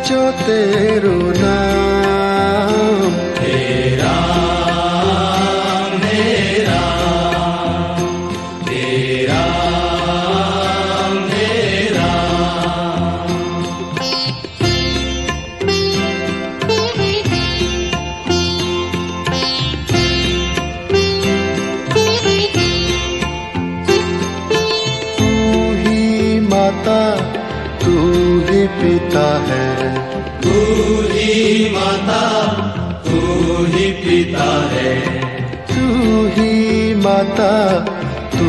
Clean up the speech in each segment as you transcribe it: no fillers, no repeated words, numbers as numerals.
साचो तेरो नाम। हे राम हे राम हे राम हे राम। तू ही माता तू ही पिता है, तू ही माता तू ही पिता है, तू ही माता तू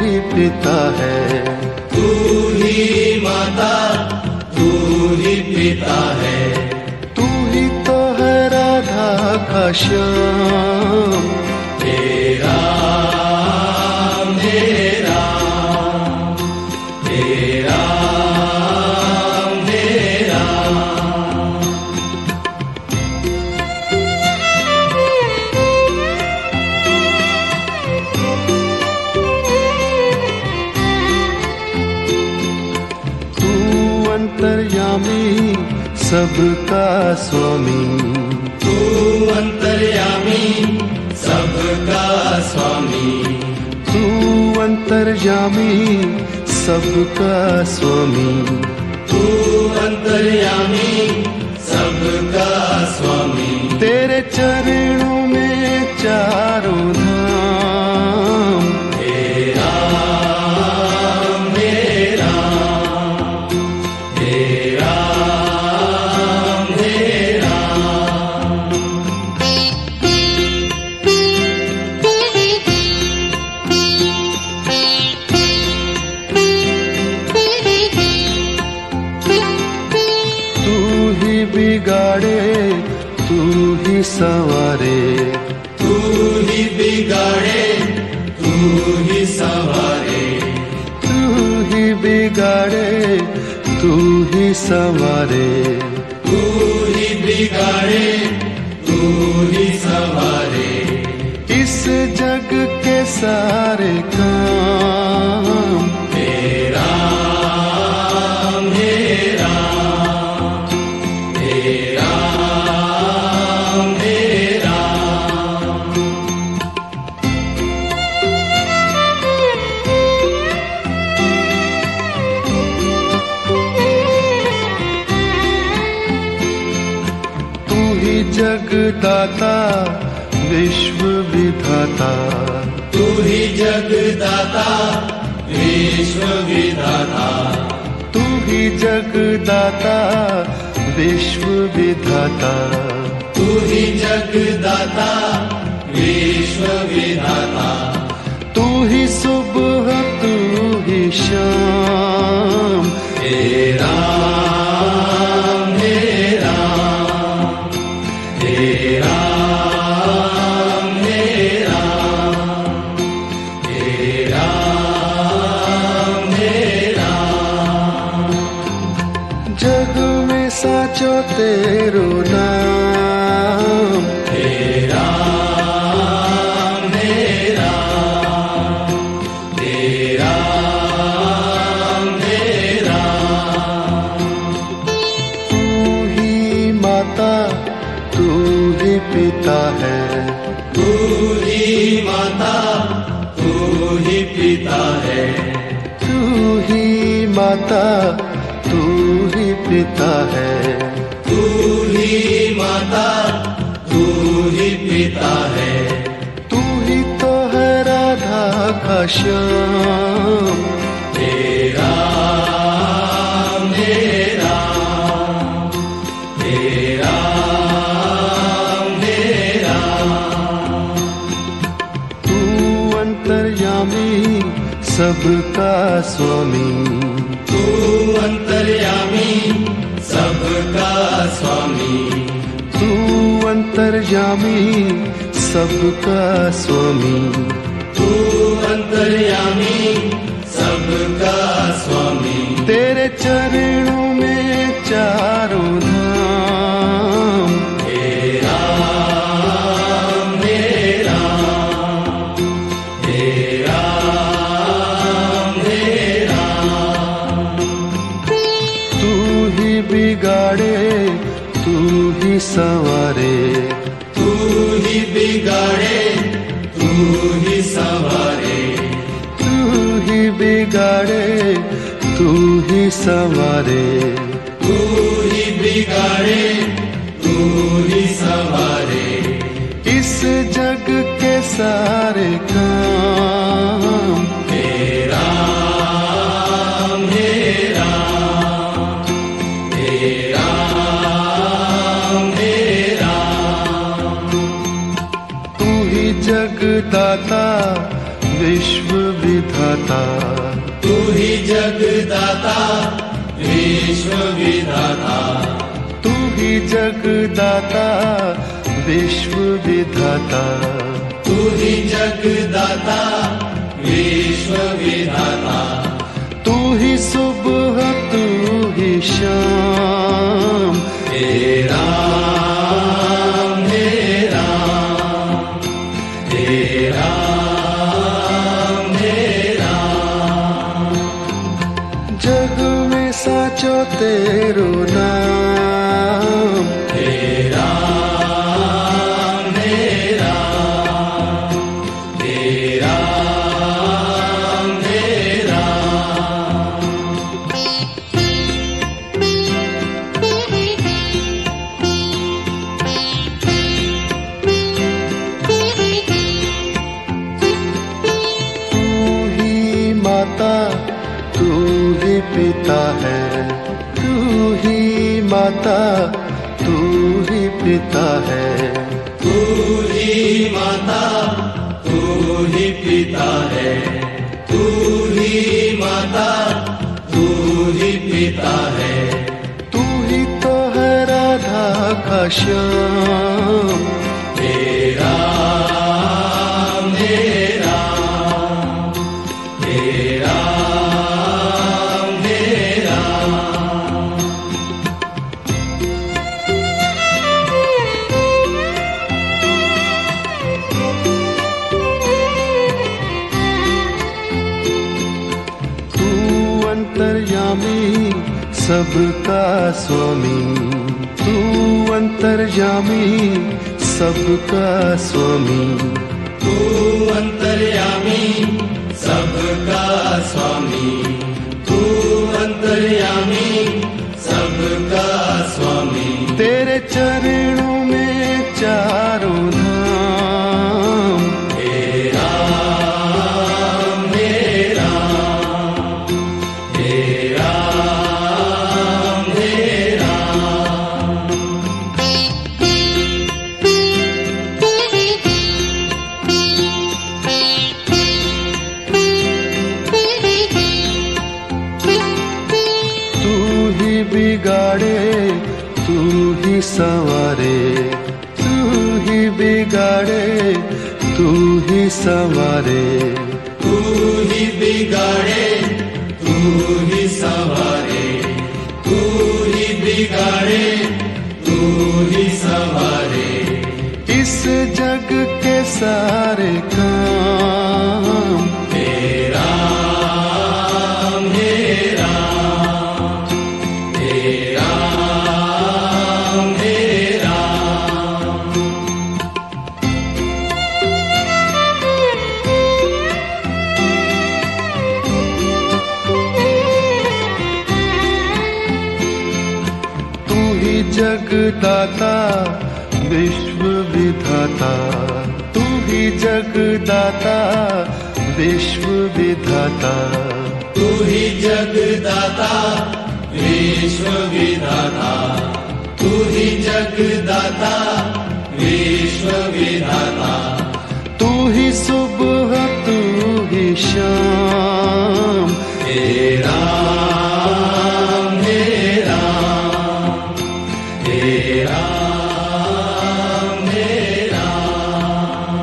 ही पिता है, तू ही माता तू ही पिता है। तू ही तो है राधा का श्याम। हे राम हे राम हे राम हे राम। तू अंतर्यामी सबका स्वामी, तू अंतर्यामी सबका स्वामी, तू अंतर्यामी सबका स्वामी, तू अंतर्यामी सबका स्वामी। तेरे चरणों में चारों धाम। हे राम हे राम हे राम हे राम। तू ही बिगाड़े तू ही संवारे, तू ही बिगाड़े तू ही संवारे, तू ही बिगाड़े तू ही संवारे, तू ही बिगाड़े तू ही संवारे। इस जग के सारे काम। हे राम हे राम हे राम हे राम। तू ही जगदाता विश्व विधाता, तू ही जगदाता विश्व विधाता, तू ही जगदाता विश्व विधाता, तू ही जगदाता विश्व विधाता। तू ही सुबह तू ही शाम। हे राम हे राम हे राम हे राम हे राम हे राम। जग में साचो तेरो नाम। हे राम हे राम हे राम हे राम। तू ही माता तू ही पिता है, तू ही माता तू ही पिता है, तू ही माता तू ही पिता है, तू ही माता तू ही पिता है। तू ही तो है राधा का श्याम। हे राम हे राम हे राम हे राम। तू अंतर्यामी सबका स्वामी, तू अंतर्यामी सबका स्वामी, तू अंतर्यामी सबका स्वामी, तू अंतर्यामी सबका स्वामी। तेरे चरणों में चारों धाम। हे राम हे राम हे राम हे राम। तू ही बिगाड़े ही संवारे, तू ही बिगाड़े, तू ही संवारे, तू ही बिगाड़े, तू ही संवारे, तू ही बिगाड़े, तू ही संवारे। इस जग के सारे काम हे राम, हे राम, हे राम, हे राम। तू ही जगदाता विश्व विधाता, तू ही जगदाता विश्व विधाता, तू ही जगदाता विश्व विधाता, तू ही जगदाता विश्व विधाता। तू ही सुबह तू ही शाम, हे राम, हे राम, हे राम, हे राम। जग में साचो तेरो नाम, हे राम, हे राम, हे राम, हे राम। तू ही माता तू ही पिता है, तू ही माता तू ही पिता है, तू ही माता, तू ही पिता है, तू ही माता, तू ही पिता है। तू ही तो है राधा का श्याम, हे राम, हे राम, हे राम, हे राम। तू अंतर्यामी सबका स्वामी, तू अंतर्यामी सबका स्वामी, तू अंतर्यामी सबका स्वामी, तू अंतर्यामी सबका स्वामी। तेरे चरणों में चारों धाम, हे राम, हे राम, हे राम, हे राम। तू ही बिगाड़े तू ही संवारे, तू ही बिगाड़े तू ही संवारे, तू ही बिगाड़े, तू ही संवारे, तू ही बिगाड़े, तू ही संवारे। इस जग के सारे काम हे राम, हे राम, हे राम, हे राम। तू ही जगदाता विश्व विधाता, तू ही जगदाता विश्व विधाता, तू ही जगदाता विश्व विधाता, तू ही जगदाता विश्व विधाता। तू ही सुबह तू ही शाम, हे राम, हे राम, हे राम, हे राम।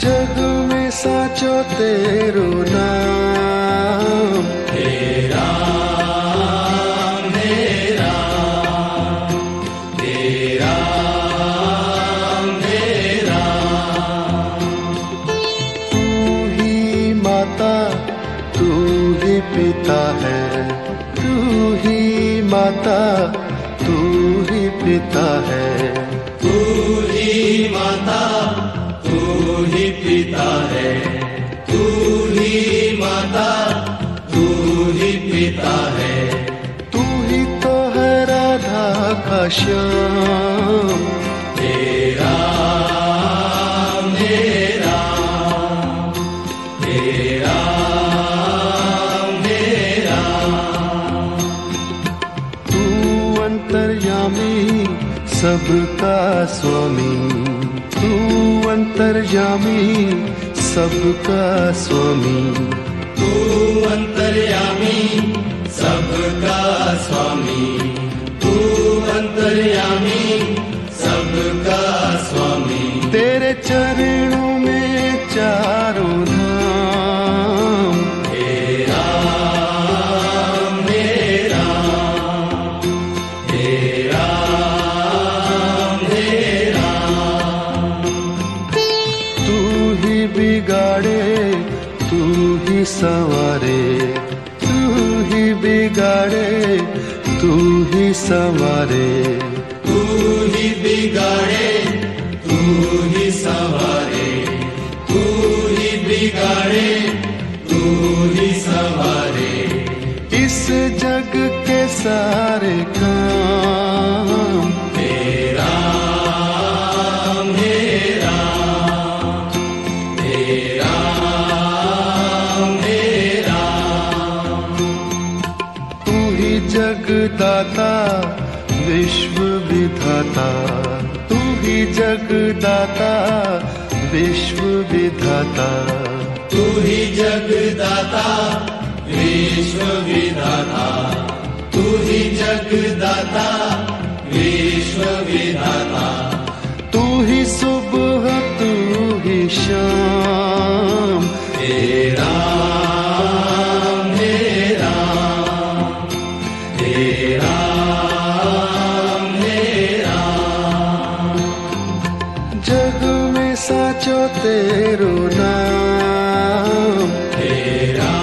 जग में साचो तेरो नाम, हे राम, हे राम, हे राम, हे राम। तू ही माता तू ही पिता है, तू ही माता तू ही पिता है, तू ही माता, तू ही पिता है, तू ही माता, तू ही पिता है, तू ही तो है राधा का श्याम। तेरा मेरा, तेरा मेरा, तू अंतर्यामी सबका स्वामी, तू अंतर्यामी सबका स्वामी, तू अंतर्यामी सबका स्वामी, तू अंतर्यामी सबका स्वामी, तेरे चरणों में चारों धाम। तेरा मेरा, तेरा मेरा, तू ही बिगाड़े तू ही संवारे, तू ही बिगाड़े तू ही संवारे, तू ही बिगाड़े तू ही संवारे, तू ही बिगाड़े तू ही संवारे, इस जग के सारे काम। तेरा मेरा, तेरा मेरा, तू ही जगदाता विश्व विधाता, तू ही जगदाता विश्व विधाता, तू ही जगदाता विश्व विधाता, तू ही जगदाता विश्व विधाता, तू ही सुबह तू ही शाम। तेरा मेरा, तेरा मेरा, जग में साचो तेरो नाम। तेरा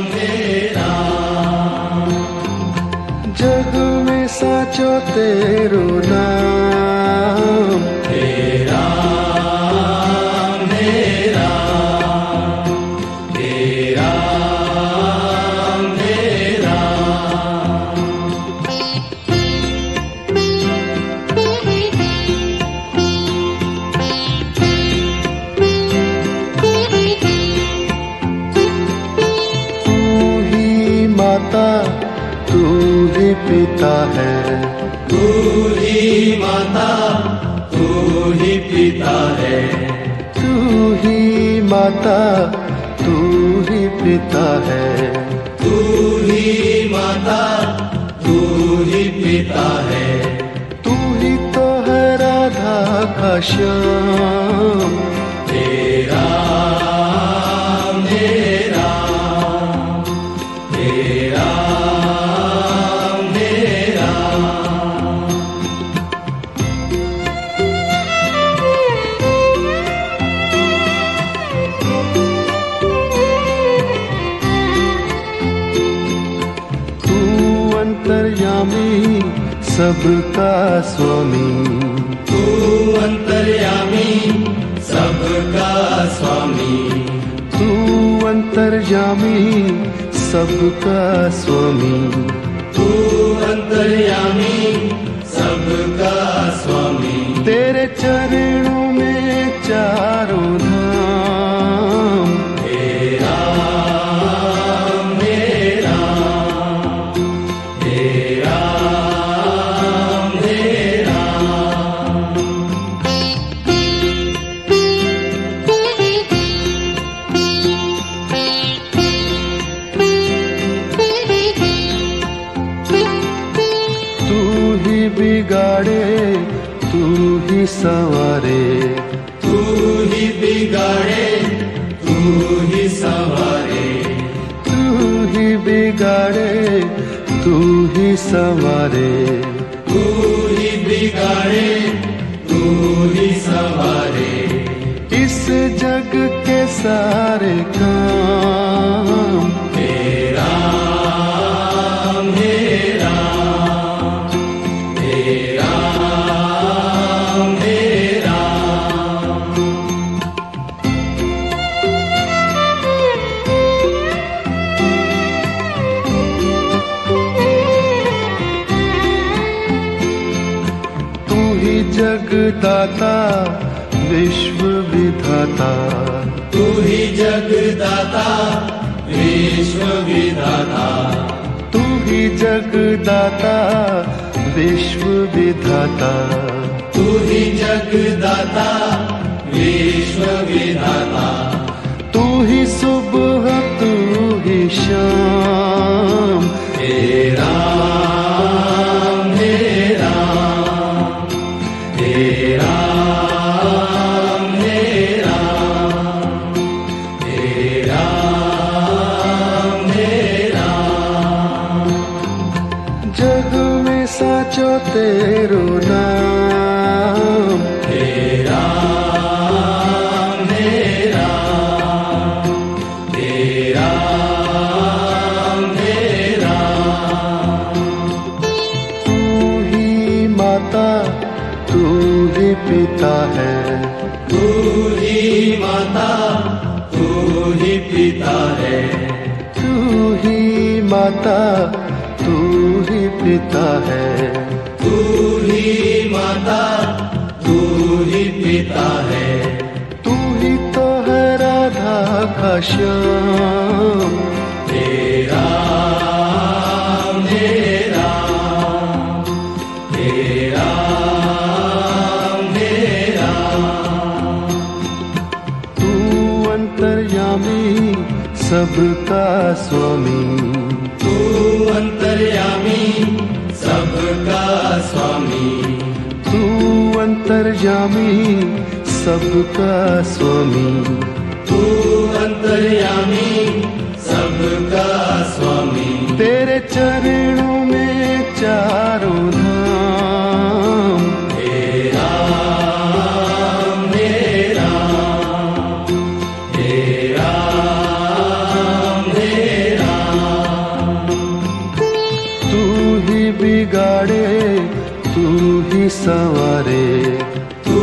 मेरा, जग में साचो तेरो नाम। तेरा मेरा, तेरा मेरा, तू ही माता तू ही पिता है, तू ही माता, तू ही पिता है, तू ही माता तू ही पिता है, तू ही माता, तू ही पिता है, तू ही तो है राधा का श्याम। तेरा मेरा, तेरा मेरा, तू अंतर्यामी सबका स्वामी, तू अंतर्यामी सबका स्वामी, तू अंतर्यामी सबका स्वामी, तू अंतर्यामी सबका स्वामी, तेरे चरणों में चारों धाम। तेरा मेरा, तेरा मेरा, तू ही बिगाड़े तू ही संवारे, तू ही बिगाड़े तू ही संवारे, तू ही बिगाड़े तू ही संवारे, तू ही बिगाड़े तू ही संवारे, इस जग के सारे काम। तेरा मेरा, जगदाता विश्व विधाता, तू ही जगदाता विश्व विधाता, तू ही जगदाता विश्व विधाता, तू ही जगदाता विश्व विधाता, तू ही सुबह तू ही शाम, हे राम हे राम, हे राम हे राम, हे राम हे राम। जग में साचो तेरो नाम, हे राम हे राम, हे राम हे राम। तू ही माता तू ही पिता है, तू ही माता तू ही पिता है, तू ही माता तू ही पिता है, तू ही माता तू ही पिता है, तू ही तो है राधा का श्याम, हे राम हे राम, हे राम हे राम। तू अंतर्यामी सबका स्वामी, तू अंतर्यामी सबका स्वामी, तू अंतर्यामी सबका स्वामी, तू अंतर्यामी सबका स्वामी। तेरे चरणों में चारों धाम, हे राम हे राम, हे राम हे राम। तू ही बिगाड़े तू ही संवारे, तू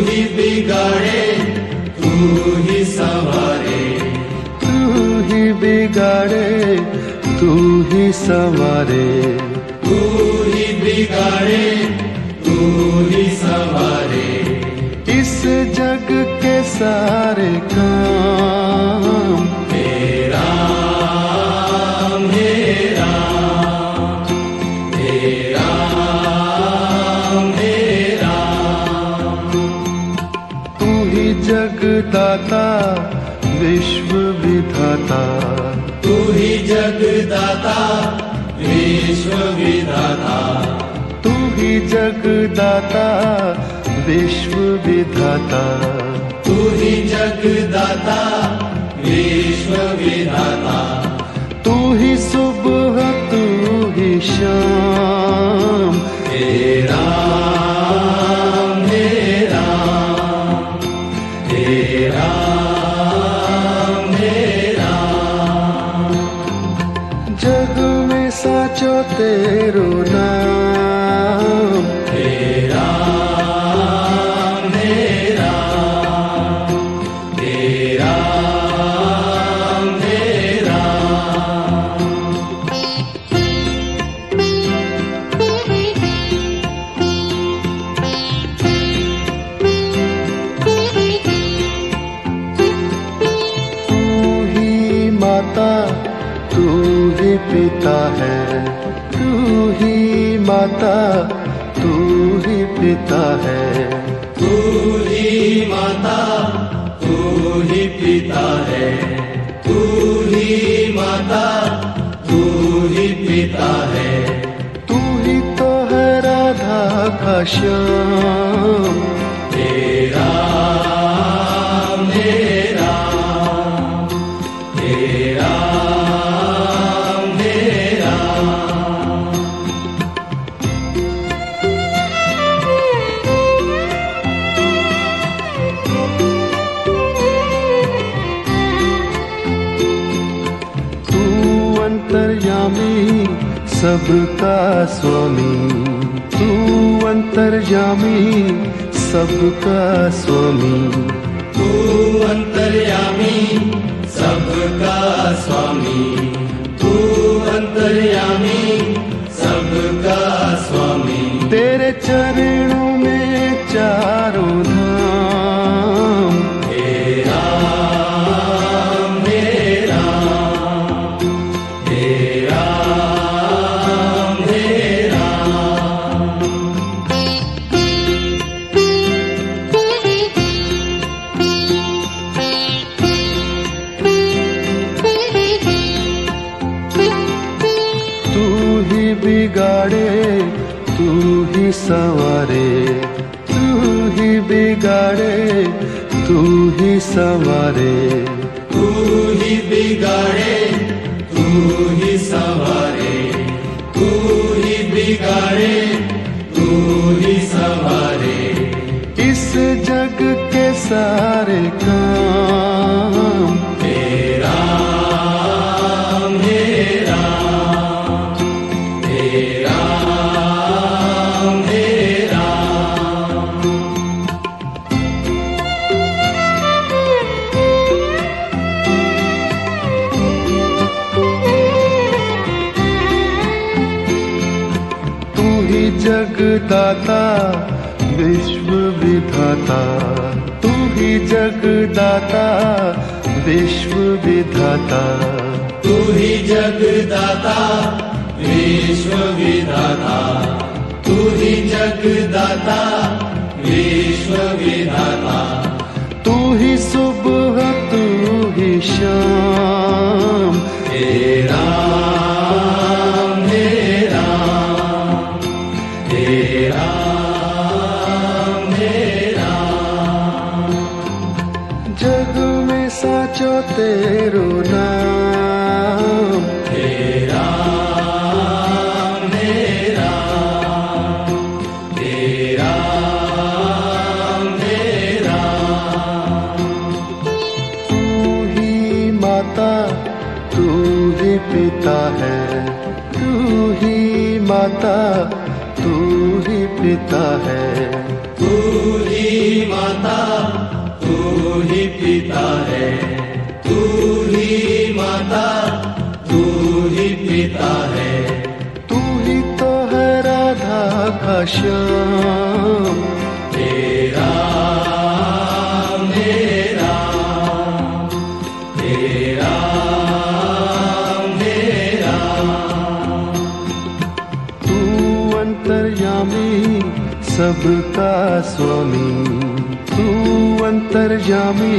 ही बिगाड़े तू ही संवारे, तू ही बिगाड़े तू ही संवारे, तू ही बिगाड़े तू ही संवारे। इस जग के सारे काम, हे राम हे राम, हे राम हे राम। तू ही जगदाता विश्व विधाता, तू ही जगदाता विश्व विधाता, तू ही जगदाता विश्व विधाता, तू ही जगदाता विश्व विधाता, तू ही सुबह तू ही शाम, हे राम हे राम, हे राम हे राम। जग में साचो तेरो नाम, हे राम हे राम, हे राम हे राम। तू ही माता तू ही पिता है, तू ही माता तू ही पिता है, तू ही माता तू ही पिता है, तू ही माता तू ही पिता है, तू ही तो है राधा का श्याम, हे राम हे राम, हे राम हे राम। तू अंतर्यामी सबका स्वामी, तू अंतर्यामी सबका स्वामी, तू अंतर्यामी सबका स्वामी, तू अंतर्यामी सबका स्वामी। तेरे चरणों में बिगाड़े तू ही संवारे, तू ही बिगाड़े तू ही संवारे, तू ही बिगाड़े तू ही संवारे, तू ही बिगाड़े तू ही संवारे। इस जग के सारे काम तेरा मेरा, तेरा मेरा। तू ही जगदाता विश्व विधाता, तू ही जगदाता विश्व विधाता, तू ही जगदाता विश्व विधाता, तू ही जगदाता विश्व विधाता। तू ही सुबह तू ही शाम, तेरा मेरा, तेरा मेरा। जग में साचो तेरो नाम, तेरा मेरा, तेरा मेरा। तू ही माता तू ही पिता है, तू ही माता तू ही पिता है, तू ही माता तू ही पिता है, तू ही माता तू ही पिता है। तू ही तो है राधा का श्याम, तेरा मेरा, तेरा मेरा। तू अंतर्यामी सबका स्वामी, तू अंतर्यामी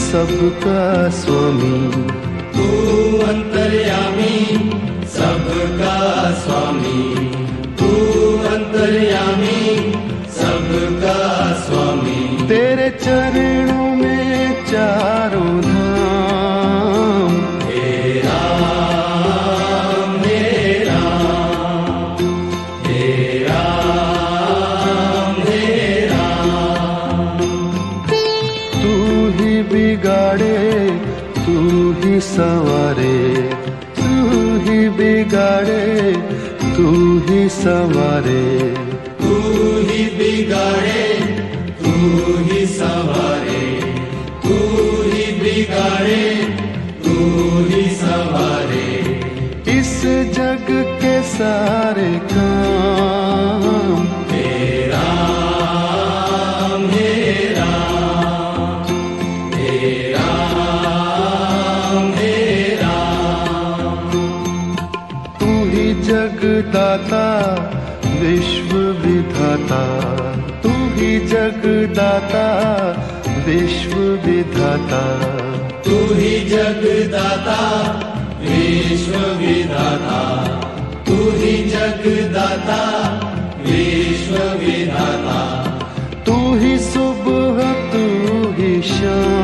सबका स्वामी, तू अंतर्यामी सबका स्वामी, तू अंतर्यामी सबका स्वामी। तेरे चरणों में चारों धाम, तेरा मेरा, तेरा मेरा। तू ही बिगाड़े तू ही संवारे, तू ही बिगाड़े तू ही संवारे, तू ही बिगाड़े तू ही संवारे, तू ही बिगाड़े तू ही संवारे। इस जग के सारे काम तेरा मेरा, तेरा मेरा। तू ही जगदाता विश्व विधाता, तू ही जगदाता विश्व विधाता, तू ही जगदाता विश्व विधाता, तू ही जगदाता विश्व विधाता। तू ही सुबह तू ही शाम,